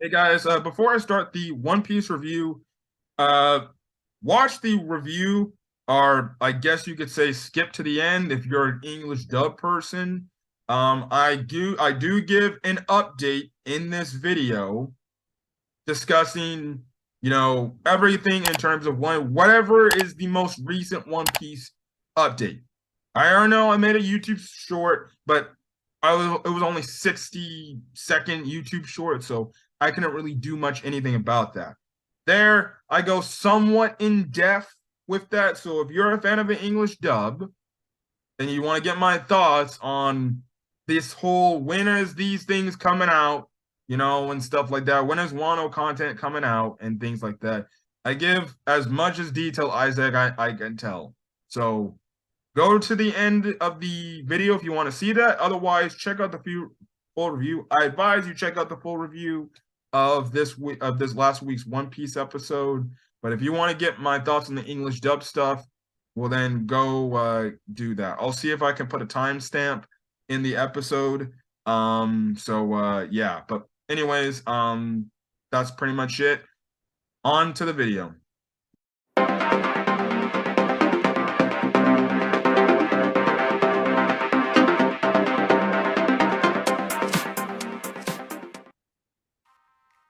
Hey guys, before I start the One Piece review, uh, watch the review, or I guess you could say skip to the end if you're an English dub person. I do give an update in this video discussing, everything in terms of whatever is the most recent One Piece update. I don't know I made a YouTube short, but it was only 60-second YouTube short, so I couldn't really do much anything about that. There, I go somewhat in depth with that. So if you're a fan of an English dub, and you want to get my thoughts on this whole when is these things coming out, and stuff like that. When is Wano content coming out and things like that. I give as much as detail as I can tell. So go to the end of the video if you want to see that. Otherwise, check out the full review. I advise you check out the full review of this last week's One Piece episode. But if you want to get my thoughts on the English dub stuff, well, then go do that. I'll see if I can put a timestamp in the episode. Yeah. But anyways, that's pretty much it. On to the video.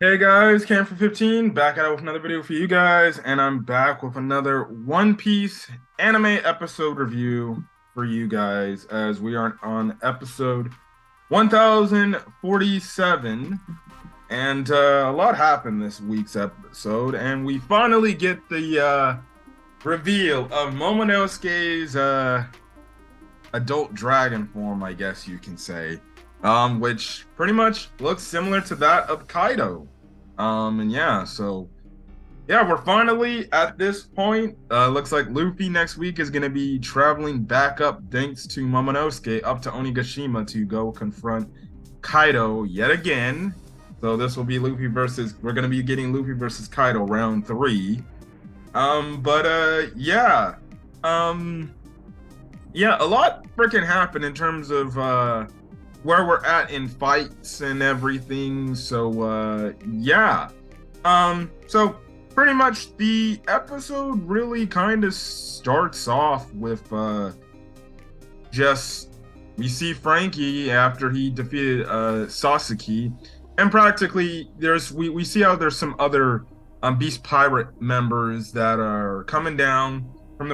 Hey guys, Cam for 15 back at it with another video for you guys, and I'm back with another One Piece anime episode review for you guys as we are on episode 1047, and a lot happened this week's episode, and we finally get the reveal of Momonosuke's adult dragon form, I guess you can say. Which pretty much looks similar to that of Kaido. And yeah, so yeah, we're finally at this point. Looks like Luffy next week is gonna be traveling back up thanks to Momonosuke up to Onigashima to go confront Kaido yet again. So this will be we're gonna be getting Luffy versus Kaido round 3. Yeah. Yeah, a lot freaking happened in terms of where we're at in fights and everything. So yeah. So pretty much the episode really kind of starts off with just we see Frankie after he defeated Sasaki, and practically we see how there's some other Beast Pirate members that are coming down I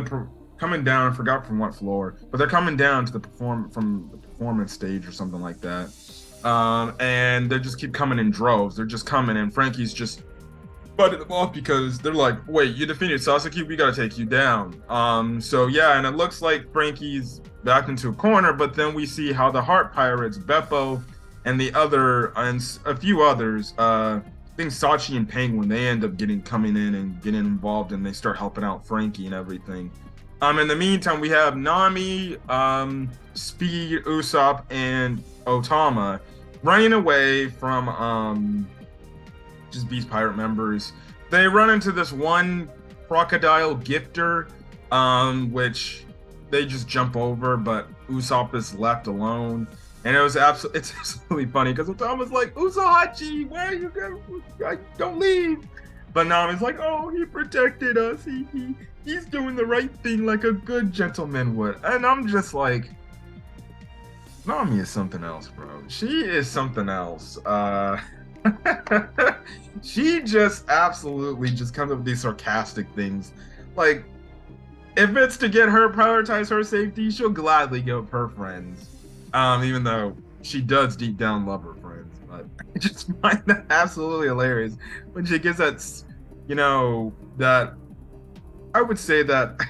forgot from what floor, but they're coming down to the performance stage or something like that. And they just keep coming in droves. They're just coming, and Frankie's just butting them off because they're like, wait, you defeated Sasaki, we gotta take you down. So yeah, and it looks like Frankie's backed into a corner, but then we see how the Heart Pirates, Beppo, and a few others, I think Sachi and Penguin, they end up coming in and getting involved, and they start helping out Frankie and everything. In the meantime, we have Nami, Speed, Usopp, and Otama running away from just Beast Pirate members. They run into this one crocodile gifter, which they just jump over, but Usopp is left alone. And it's absolutely funny because Otama's like, Usohachi, where are you going? Don't leave. But Nami's like, oh, he protected us. He's doing the right thing like a good gentleman would. And I'm just like, Nami is something else, bro. She is something else. She just absolutely just comes up with these sarcastic things. Like, if it's to get her prioritize her safety, she'll gladly give her friends. Even though she does deep down love her friends. But I just find that absolutely hilarious when she gets that, that I would say that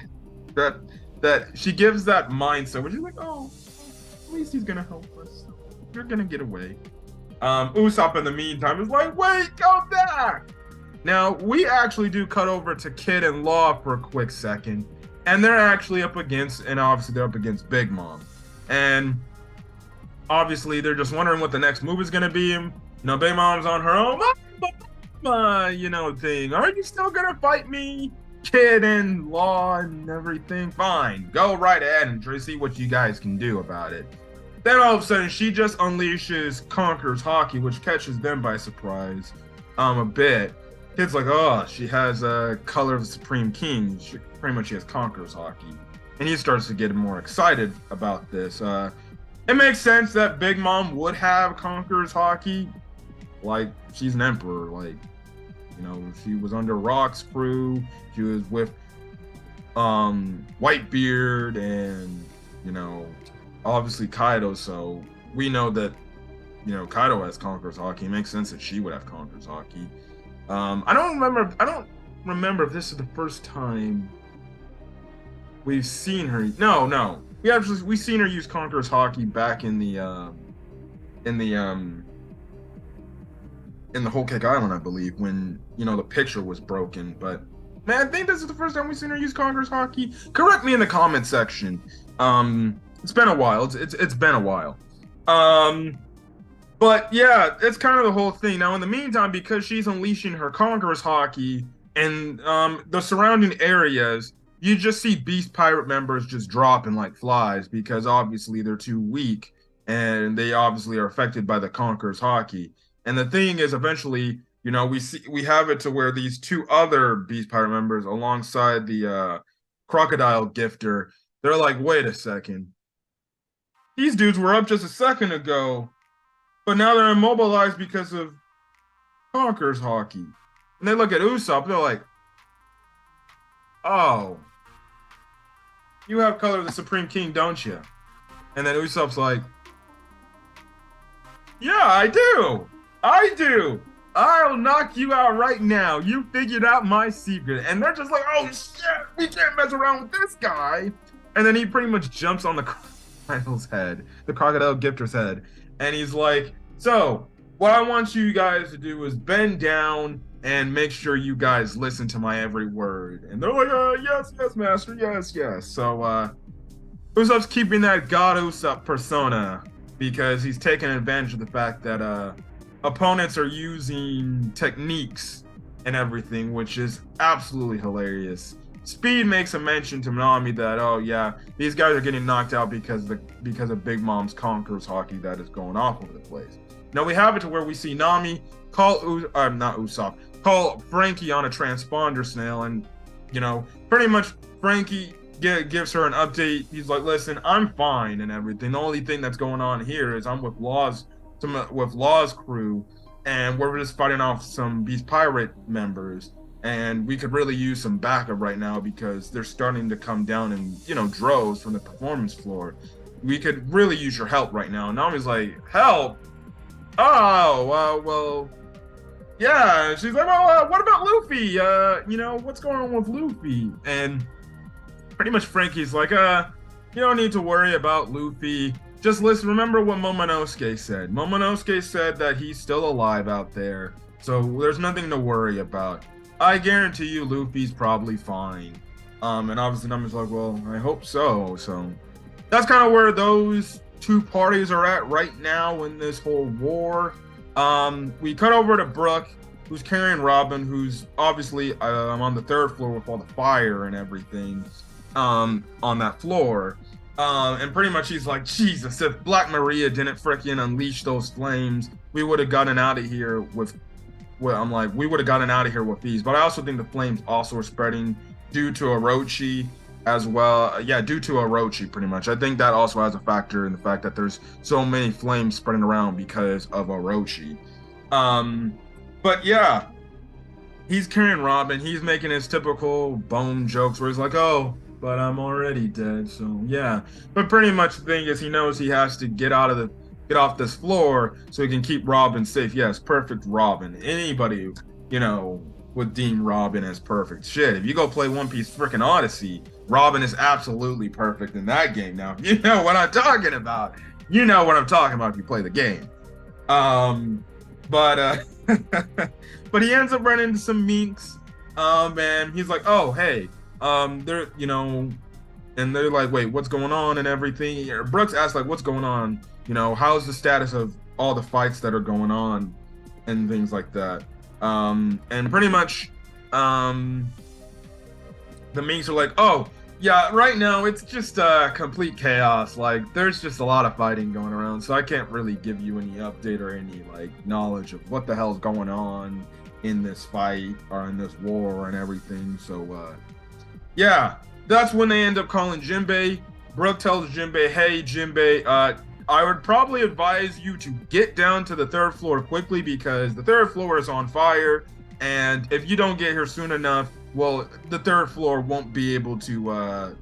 she gives that mindset where she's like, oh, at least he's gonna help us. You're gonna get away. Usopp in the meantime is like, wait, go back. Now we actually do cut over to Kid and Law for a quick second, and they're actually up against Big Mom, and obviously they're just wondering what the next move is gonna be. Big Mom's on her own, thing. Are you still gonna fight me? Kid and Law and everything, fine, go right ahead and try to see what you guys can do about it. Then all of a sudden she just unleashes Conqueror's Hockey, which catches them by surprise. a bit. Kid's like, oh, she has a color of the Supreme King. Pretty much she has Conqueror's Haki. And he starts to get more excited about this. It makes sense that Big Mom would have Conqueror's Haki. Like, she's an emperor. Like, she was under Rock's crew. She was with Whitebeard and, obviously Kaido. So we know that, Kaido has Conqueror's Haki. It makes sense that she would have Conqueror's Haki. I don't remember if this is the first time we've seen her. No. We've seen her use Conqueror's Haki back in the Whole Cake Island, I believe, when the picture was broken. But man, I think this is the first time we've seen her use Conqueror's Haki. Correct me in the comment section. It's been a while. It's been a while. But yeah, it's kind of the whole thing. Now, in the meantime, because she's unleashing her Conqueror's Haki and the surrounding areas, you just see Beast Pirate members just dropping like flies because obviously they're too weak and they obviously are affected by the Conqueror's Haki. And the thing is, eventually, we have it to where these two other Beast Pirate members alongside the Crocodile Gifter, they're like, wait a second. These dudes were up just a second ago. But now they're immobilized because of Conqueror's Haki. And they look at Usopp, they're like, oh, you have color of the Supreme King, don't you? And then Usopp's like, yeah, I do. I'll knock you out right now. You figured out my secret. And they're just like, oh shit, we can't mess around with this guy. And then he pretty much jumps on the crocodile's head, the Crocodile Gifter's head. And he's like, so what I want you guys to do is bend down and make sure you guys listen to my every word. And they're like, yes, master, yes. So Usopp's keeping that God Usopp persona because he's taking advantage of the fact that opponents are using techniques and everything, which is absolutely hilarious. Speed makes a mention to Nami that, oh yeah, these guys are getting knocked out because of Big Mom's Conqueror's Haki that is going off over the place. Now we have it to where we see Nami call call Frankie on a transponder snail, and pretty much Frankie gives her an update. He's like, listen, I'm fine and everything. The only thing that's going on here is I'm with Law's crew, and we're just fighting off some Beast Pirate members. And we could really use some backup right now because they're starting to come down in, droves from the performance floor. We could really use your help right now. And Nami's like, help? Oh, well, yeah. She's like, well, what about Luffy? What's going on with Luffy? And pretty much Frankie's like, you don't need to worry about Luffy. Just listen, remember what Momonosuke said. Momonosuke said that he's still alive out there. So there's nothing to worry about. I guarantee you Luffy's probably fine. And obviously Nami's like, well, I hope so. So that's kind of where those two parties are at right now in this whole war. We cut over to Brook, who's carrying Robin, who's obviously on the third floor with all the fire and everything on that floor. And pretty much he's like, Jesus, if Black Maria didn't freaking unleash those flames, we would have gotten out of here with we would have gotten out of here with these. But I also think the flames also are spreading due to Orochi as well. Yeah, due to Orochi, pretty much. I think that also has a factor in the fact that there's so many flames spreading around because of Orochi. But yeah, he's carrying Robin. He's making his typical bone jokes where he's like, oh, but I'm already dead. So yeah. But pretty much the thing is he knows he has to get off this floor so he can keep Robin safe. Yes, perfect Robin. Anybody, would deem Robin as perfect. Shit, if you go play One Piece freaking Odyssey, Robin is absolutely perfect in that game. Now, if you know what I'm talking about, you know what I'm talking about if you play the game. But he ends up running into some minks. And he's like, oh, hey, they're, and they're like, wait, what's going on and everything. Brooks asks, like, what's going on? How's the status of all the fights that are going on and things like that. And pretty much, the minks are like, oh, yeah, right now it's just complete chaos. Like, there's just a lot of fighting going around, so I can't really give you any update or any, knowledge of what the hell's going on in this fight or in this war and everything. So yeah, that's when they end up calling Jinbei. Brooke tells Jinbei, "Hey, Jinbei, I would probably advise you to get down to the third floor quickly because the third floor is on fire, and if you don't get here soon enough, well, the third floor won't be able to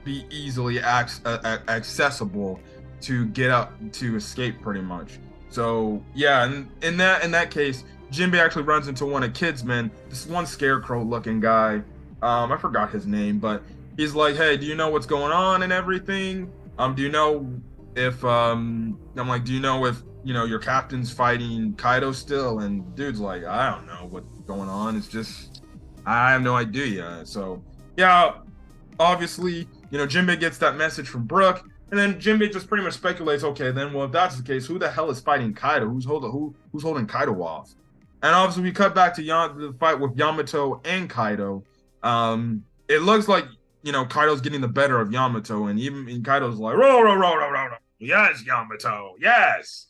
be easily accessible to get up to escape, pretty much." So yeah, and in that case, Jinbei actually runs into one of Kid's men, this one scarecrow-looking guy. I forgot his name, but he's like, "Hey, do you know what's going on and everything? Do you know if I'm like, do you know if your captain's fighting Kaido still?" And dude's like, "I don't know what's going on. It's just I have no idea." So yeah, obviously, Jinbei gets that message from Brook, and then Jinbei just pretty much speculates, okay, then well, if that's the case, who the hell is fighting Kaido? Who's holding Kaido off? And obviously, we cut back to the fight with Yamato and Kaido. It looks like Kaido's getting the better of Yamato, and Kaido's like, row, row, row, row, row, row. Yes, Yamato, yes.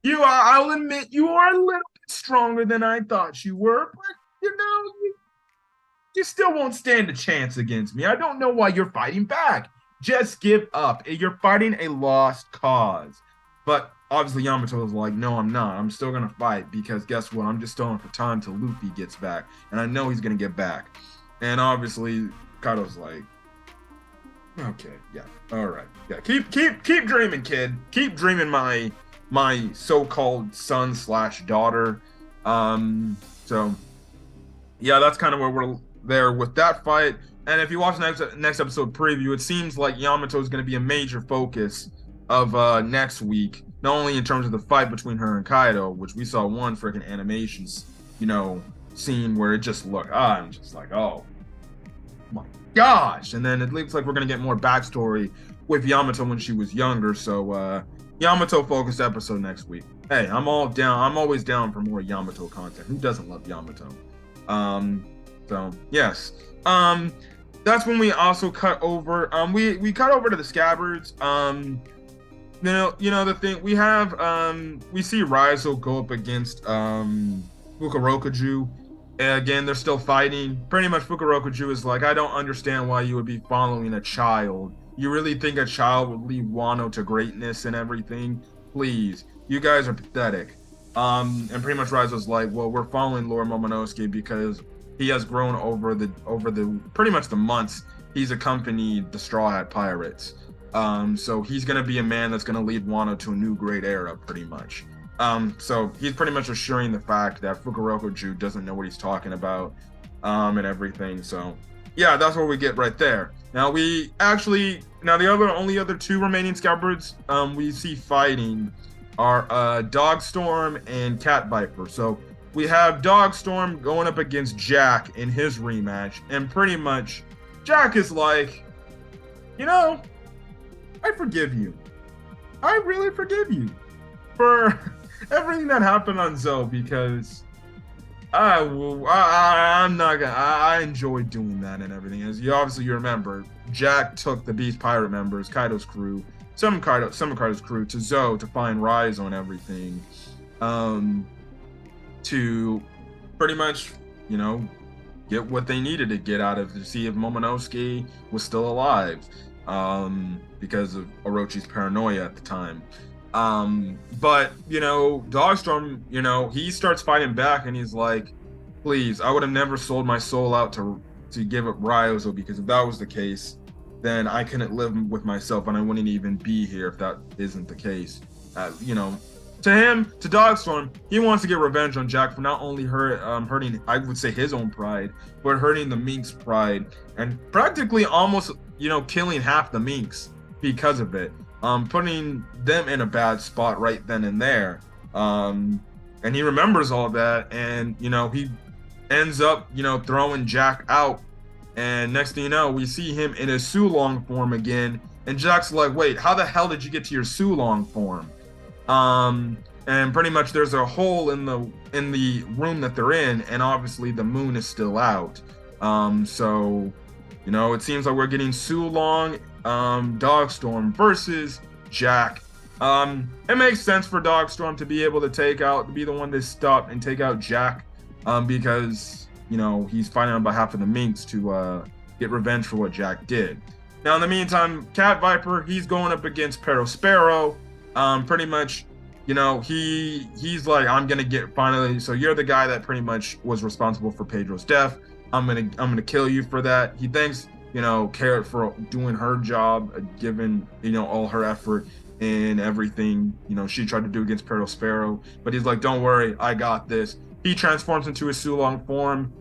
I'll admit you are a little bit stronger than I thought you were, but you still won't stand a chance against me. I don't know why you're fighting back. Just give up. You're fighting a lost cause. But obviously Yamato is like, no, I'm not. I'm still going to fight because guess what? I'm just stalling for time till Luffy gets back. And I know he's going to get back. And obviously Kaido's like, okay, yeah, all right. Yeah, keep dreaming, kid. Keep dreaming my so-called son/daughter. So yeah, that's kind of where we're there with that fight. And if you watch the next episode preview, it seems like Yamato is going to be a major focus of next week, not only in terms of the fight between her and Kaido, which we saw one freaking animation scene where it just looked, I'm just like, oh my gosh. And then it looks like we're going to get more backstory with Yamato when she was younger. So Yamato focused episode next week. Hey, I'm always down for more Yamato content. Who doesn't love Yamato? So yes, that's when we also cut over. We cut over to the Scabbards. The thing we have. We see Raizo go up against Fukurokuju. Again, they're still fighting. Pretty much, Fukurokuju is like, I don't understand why you would be following a child. You really think a child would lead Wano to greatness and everything? Please, you guys are pathetic. And pretty much Raizo's like, well, we're following Lord Momonosuke because he has grown over the pretty much the months he's accompanied the Straw Hat Pirates. So he's gonna be a man that's gonna lead Wano to a new great era, pretty much. So he's pretty much assuring the fact that Fukurokuju doesn't know what he's talking about, and everything. So yeah, that's what we get right there. Now the only other two remaining Scabbards we see fighting are Dogstorm and Cat Viper. So we have Dogstorm going up against Jack in his rematch, and pretty much Jack is like, I forgive you. I really forgive you for everything that happened on Zoe, because I'm not gonna. I enjoyed doing that and everything. As you remember, Jack took the Beast Pirate members, Kaido's crew, some of Kaido's crew, to Zoe to find Raizo and everything, to pretty much, get what they needed to get out of to see if Momonosuke was still alive, because of Orochi's paranoia at the time. But Dogstorm, he starts fighting back, and he's like, please, I would have never sold my soul out to give up Raizo, because if that was the case, then I couldn't live with myself, and I wouldn't even be here if that isn't the case. To Dogstorm, he wants to get revenge on Jack for not only hurting, I would say, his own pride, but hurting the Mink's pride, and practically almost, killing half the Minks because of it. Putting them in a bad spot right then and there. And he remembers all that, and he ends up throwing Jack out, and next thing you know, we see him in his Sulong form again, and Jack's like, wait, how the hell did you get to your Sulong form? And pretty much there's a hole in the room that they're in, and obviously the moon is still out. So it seems like we're getting Sulong, Dogstorm versus Jack. It makes sense for Dogstorm to be able to be the one to stop and take out Jack, because, you know, he's fighting on behalf of the Minks to get revenge for what Jack did. Now, in the meantime, Cat Viper, he's going up against Sparrow. Pretty much, you know, he's like, I'm gonna get finally. So you're the guy that pretty much was responsible for Pedro's death. I'm gonna kill you for that. He thanks, you know, Carrot for doing her job, given, you know, all her effort and everything, you know, she tried to do against Sparrow. But he's like, don't worry, I got this. He transforms into his Sulong form.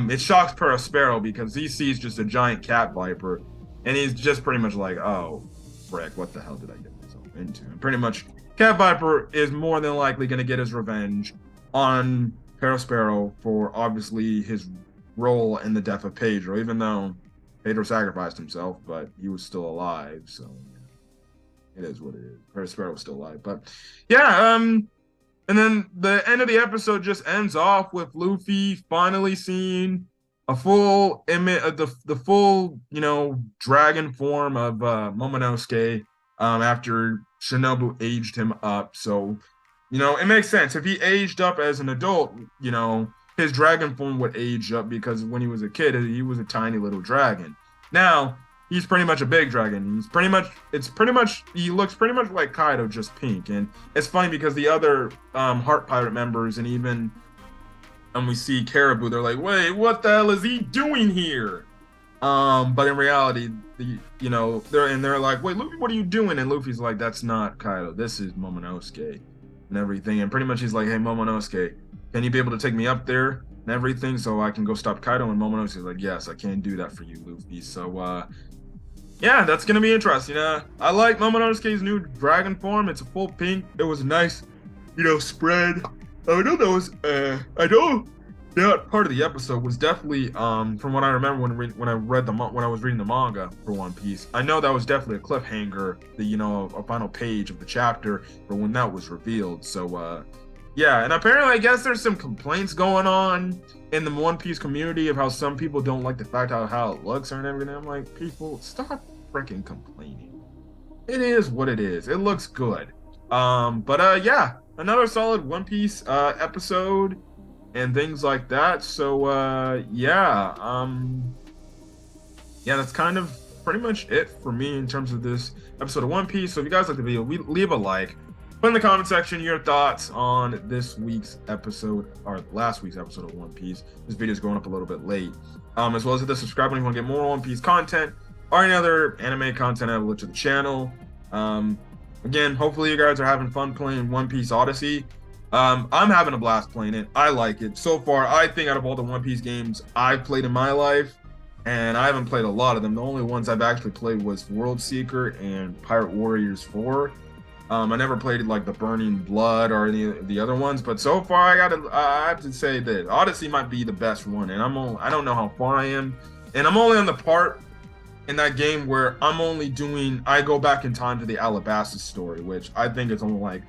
It shocks Sparrow because he sees just a giant cat viper, and he's just pretty much like, oh, frick, what the hell did I get myself into? And pretty much, Cat Viper is more than likely going to get his revenge on Sparrow for obviously his role in the death of Pedro, even though Pedro sacrificed himself, but he was still alive, so it is what it is. Sparrow was still alive, but yeah, and then the end of the episode just ends off with Luffy finally seeing a full image of the full, you know, dragon form of Momonosuke after Shinobu aged him up. So, you know, it makes sense. If he aged up as an adult, you know, his dragon form would age up because when he was a kid, he was a tiny little dragon. Now, he's pretty much a big dragon. He looks pretty much like Kaido, just pink. And it's funny because the other Heart Pirate members and even we see Caribou, they're like, wait, what the hell is he doing here? But in reality, they're like, wait, Luffy, what are you doing? And Luffy's like, that's not Kaido, this is Momonosuke and everything. And pretty much he's like, hey, Momonosuke, can you be able to take me up there and everything so I can go stop Kaido? And Momonosuke's like, yes, I can do that for you, Luffy. So, yeah, that's going to be interesting. I like Momonosuke's new dragon form. It's a full pink. It was a nice, you know, spread. I know that part of the episode was definitely, from what I remember when I was reading the manga for One Piece, I know that was definitely a cliffhanger, a final page of the chapter for when that was revealed. So, yeah, and apparently I guess there's some complaints going on in the One Piece community of how some people don't like the fact how it looks and everything. I'm like, people, stop freaking complaining. It is what it is. It looks good. Yeah, another solid One Piece episode and things like that. So yeah, that's kind of pretty much it for me in terms of this episode of One Piece. So if you guys like the video, leave a like. Put in the comment section your thoughts on this week's episode or last week's episode of One Piece. This video is going up a little bit late. As well as hit the subscribe button if you want to get more One Piece content or any other anime content available to the channel. Again, hopefully you guys are having fun playing One Piece Odyssey. I'm having a blast playing it. I like it. So far, I think out of all the One Piece games I've played in my life, and I haven't played a lot of them, the only ones I've actually played was World Seeker and Pirate Warriors 4. I never played like the Burning Blood or any of the other ones, but so far I have to say that Odyssey might be the best one, and I don't know how far I am, and I'm only on the part in that game where I go back in time to the Alabasta story, which I think is only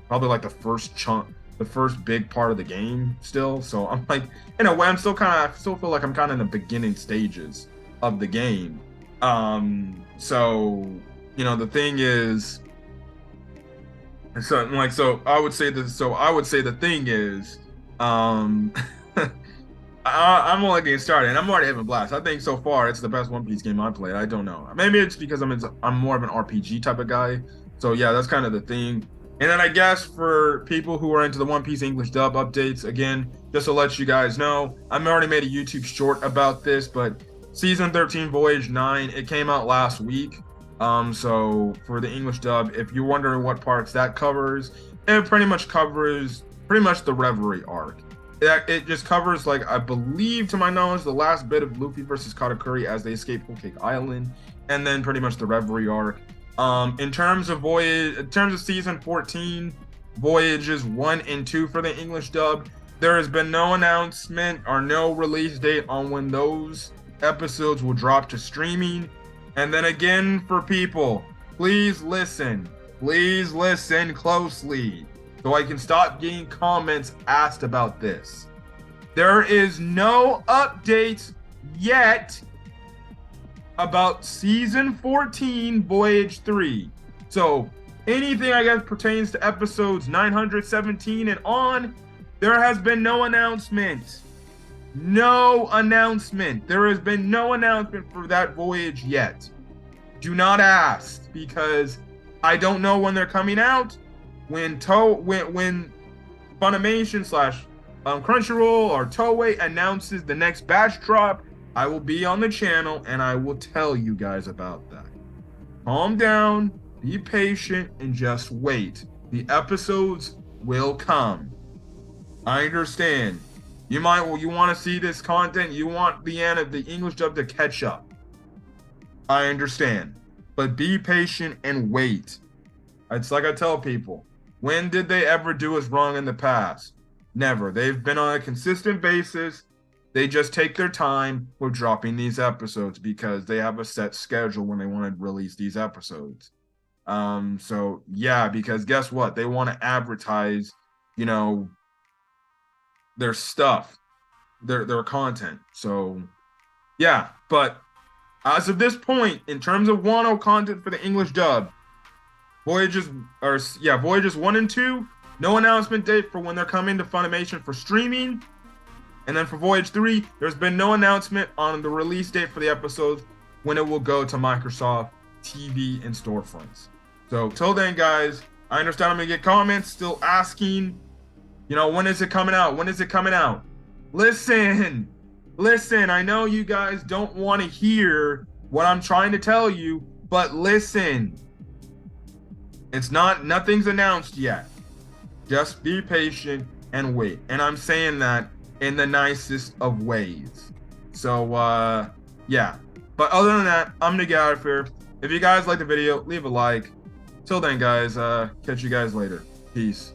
probably the first chunk, the first big part of the game still. So I'm like, in a way, I still feel like I'm kind of in the beginning stages of the game. So, you know, the thing is, so I would say the thing is, I'm only getting started, and I'm already having a blast. I think so far it's the best One Piece game I've played. I don't know. Maybe it's because I'm more of an RPG type of guy. So yeah, that's kind of the thing. And then I guess for people who are into the One Piece English dub updates, again, just to let you guys know, I've already made a YouTube short about this, but Season 13 Voyage 9, it came out last week. So for the English dub, if you're wondering what parts that covers, it pretty much covers the Reverie arc. It just covers, I believe, to my knowledge, the last bit of Luffy versus Katakuri as they escape Whole Cake Island, and then pretty much the Reverie arc. In terms of Season 14, Voyages 1 and 2 for the English dub, there has been no announcement or no release date on when those episodes will drop to streaming. And then again, for people, please listen closely so I can stop getting comments asked about this. There is no update yet about Season 14, Voyage 3. So anything, I guess, pertains to episodes 917 and on There has been no announcement. No announcement. There has been no announcement for that voyage yet. Do not ask, because I don't know when they're coming out. When Funimation slash Crunchyroll or Toei announces the next batch drop, I will be on the channel and I will tell you guys about that. Calm down, be patient, and just wait. The episodes will come. I understand. You want to see this content. You want the English dub to catch up. I understand, but be patient and wait. It's like I tell people, when did they ever do us wrong in the past? Never. They've been on a consistent basis. They just take their time with dropping these episodes because they have a set schedule when they want to release these episodes. So yeah, because guess what? They want to advertise, their stuff, their content. So yeah, but as of this point, in terms of Wano content for the English dub, Voyages 1 and 2, no announcement date for when they're coming to Funimation for streaming. And then for Voyage 3, there's been no announcement on the release date for the episodes when it will go to Microsoft TV and storefronts. So till then, guys, I understand I'm going to get comments still asking, when is it coming out? When is it coming out? Listen, I know you guys don't want to hear what I'm trying to tell you, but listen. Nothing's announced yet. Just be patient and wait. And I'm saying that in the nicest of ways. So, yeah. But other than that, I'm gonna get out of here. If you guys like the video, leave a like. Till then, guys, catch you guys later. Peace.